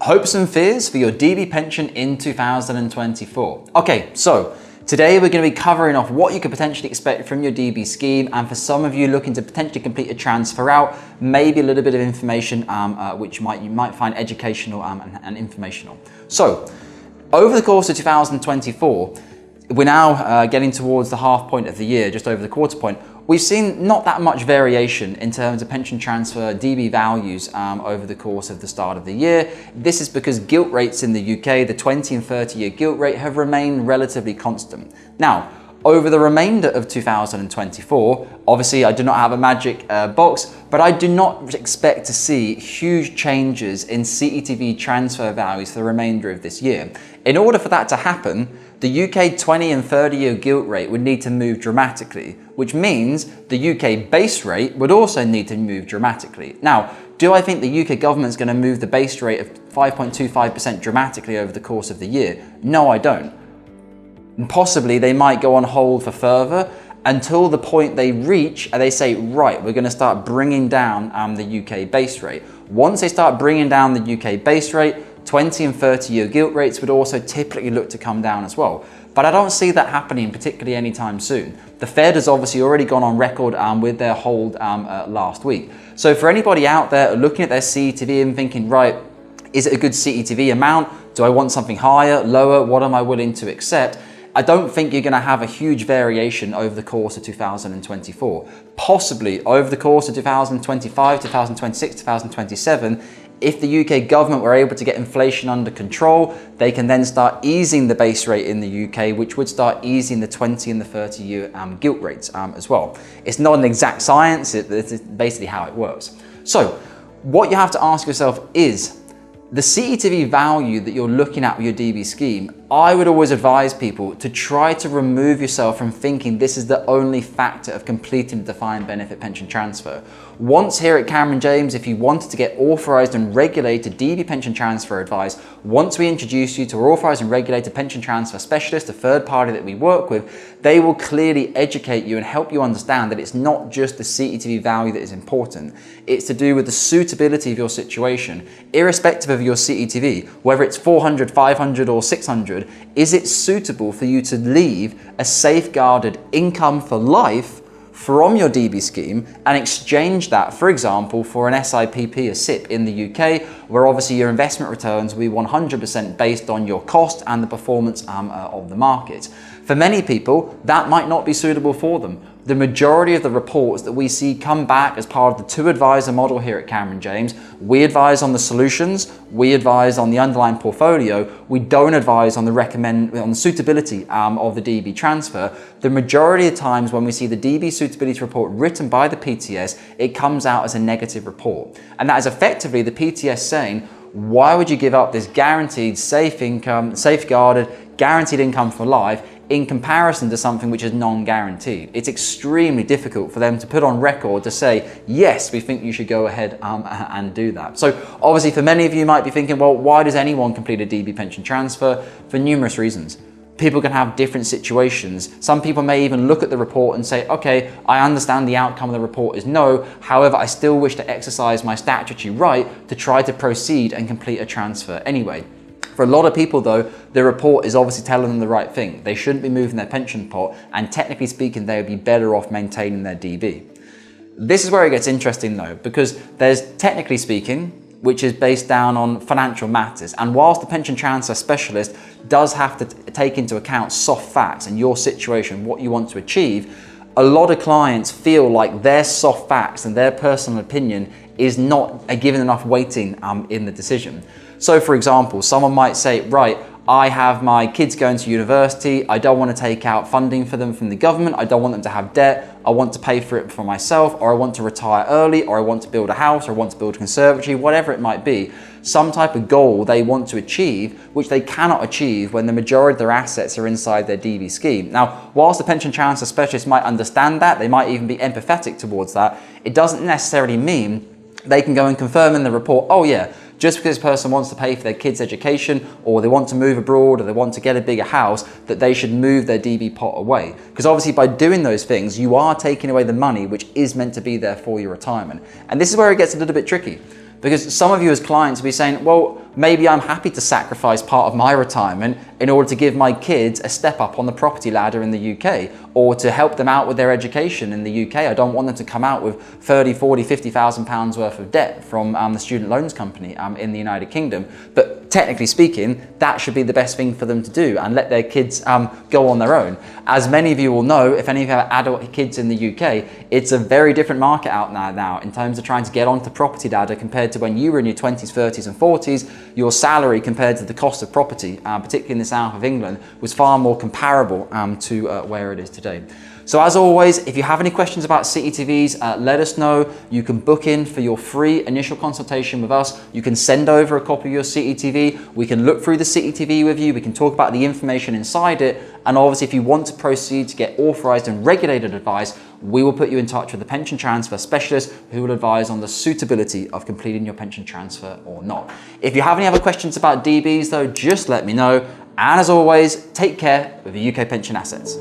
Hopes and fears for your DB pension in 2024. Okay, so today we're going to be covering off what you could potentially expect from your DB scheme, and for some of you looking to potentially complete a transfer out, maybe a little bit of information which you might find educational and informational. So over the course of 2024, we're now getting towards the half point of the year, just over the quarter point. We've seen not that much variation in terms of pension transfer DB values over the course of the start of the year. This is because gilt rates in the UK, the 20 and 30-year gilt rate, have remained relatively constant. Now, over the remainder of 2024, obviously I do not have a magic box, but I do not expect to see huge changes in CETV transfer values for the remainder of this year. In order for that to happen, the UK 20 and 30-year gilt rate would need to move dramatically, which means the UK base rate would also need to move dramatically. Now, do I think the UK government's going to move the base rate of 5.25% dramatically over the course of the year? No, I don't. And possibly they might go on hold for further until the point they reach and they say, right, we're going to start bringing down the UK base rate. Once they start bringing down the UK base rate, 20 and 30-year gilt rates would also typically look to come down as well. But I don't see that happening particularly anytime soon. The Fed has obviously already gone on record with their hold last week. So for anybody out there looking at their CETV and thinking, right, is it a good CETV amount? Do I want something higher, lower? What am I willing to accept? I don't think you're going to have a huge variation over the course of 2024. Possibly over the course of 2025, 2026, 2027, if the UK government were able to get inflation under control, they can then start easing the base rate in the UK, which would start easing the 20 and the 30-year gilt rates as well. It's not an exact science, it's basically how it works. So what you have to ask yourself is, the CETV value that you're looking at with your DB scheme, I would always advise people to try to remove yourself from thinking this is the only factor of completing the defined benefit pension transfer. Once here at Cameron James, if you wanted to get authorised and regulated DB pension transfer advice, once we introduce you to our authorised and regulated pension transfer specialist, a third party that we work with, they will clearly educate you and help you understand that it's not just the CETV value that is important. It's to do with the suitability of your situation, irrespective of your CETV, whether it's 400, 500 or 600, is it suitable for you to leave a safeguarded income for life from your DB scheme and exchange that, for example, for an SIPP, a SIP in the UK, where obviously your investment returns will be 100% based on your cost and the performance of the market. For many people, that might not be suitable for them. The majority of the reports that we see come back as part of the two-advisor model here at Cameron James, we advise on the solutions, we advise on the underlying portfolio, we don't advise on the suitability of the DB transfer. The majority of times when we see the DB suitability report written by the PTS, it comes out as a negative report. And that is effectively the PTS saying, why would you give up this guaranteed safe income, safeguarded, guaranteed income for life in comparison to something which is non-guaranteed? It's extremely difficult for them to put on record to say, yes, we think you should go ahead and do that. So obviously for many of you might be thinking, well, why does anyone complete a DB pension transfer? For numerous reasons. People can have different situations. Some people may even look at the report and say, okay, I understand the outcome of the report is no, however, I still wish to exercise my statutory right to try to proceed and complete a transfer anyway. For a lot of people though, the report is obviously telling them the right thing. They shouldn't be moving their pension pot, and technically speaking, they would be better off maintaining their DB. This is where it gets interesting though, because there's technically speaking, which is based down on financial matters. And whilst the pension transfer specialist does have to take into account soft facts and your situation, what you want to achieve, a lot of clients feel like their soft facts and their personal opinion is not given enough weighting in the decision. So for example, someone might say, right, I have my kids going to university, I don't want to take out funding for them from the government, I don't want them to have debt, I want to pay for it for myself, or I want to retire early, or I want to build a house, or I want to build a conservatory, whatever it might be. Some type of goal they want to achieve, which they cannot achieve when the majority of their assets are inside their DB scheme. Now, whilst the pension transfer specialist might understand that, they might even be empathetic towards that, it doesn't necessarily mean they can go and confirm in the report, oh yeah, just because this person wants to pay for their kids' education, or they want to move abroad, or they want to get a bigger house, that they should move their DB pot away. Because obviously by doing those things, you are taking away the money which is meant to be there for your retirement. And this is where it gets a little bit tricky. Because some of you as clients will be saying, well, maybe I'm happy to sacrifice part of my retirement in order to give my kids a step up on the property ladder in the UK, or to help them out with their education in the UK. I don't want them to come out with 30, 40, 50,000 pounds worth of debt from the student loans company in the United Kingdom. But technically speaking, that should be the best thing for them to do, and let their kids go on their own. As many of you will know, if any of you have adult kids in the UK, it's a very different market out now in terms of trying to get onto property ladder compared to when you were in your 20s, 30s and 40s. Your salary compared to the cost of property, particularly in the south of England, was far more comparable to where it is today. So as always, if you have any questions about CETVs, let us know. You can book in for your free initial consultation with us. You can send over a copy of your CETV. We can look through the CETV with you. We can talk about the information inside it. And obviously, if you want to proceed to get authorized and regulated advice, we will put you in touch with a pension transfer specialist who will advise on the suitability of completing your pension transfer or not. If you have any other questions about DBs though, just let me know. And as always, take care of your UK pension assets.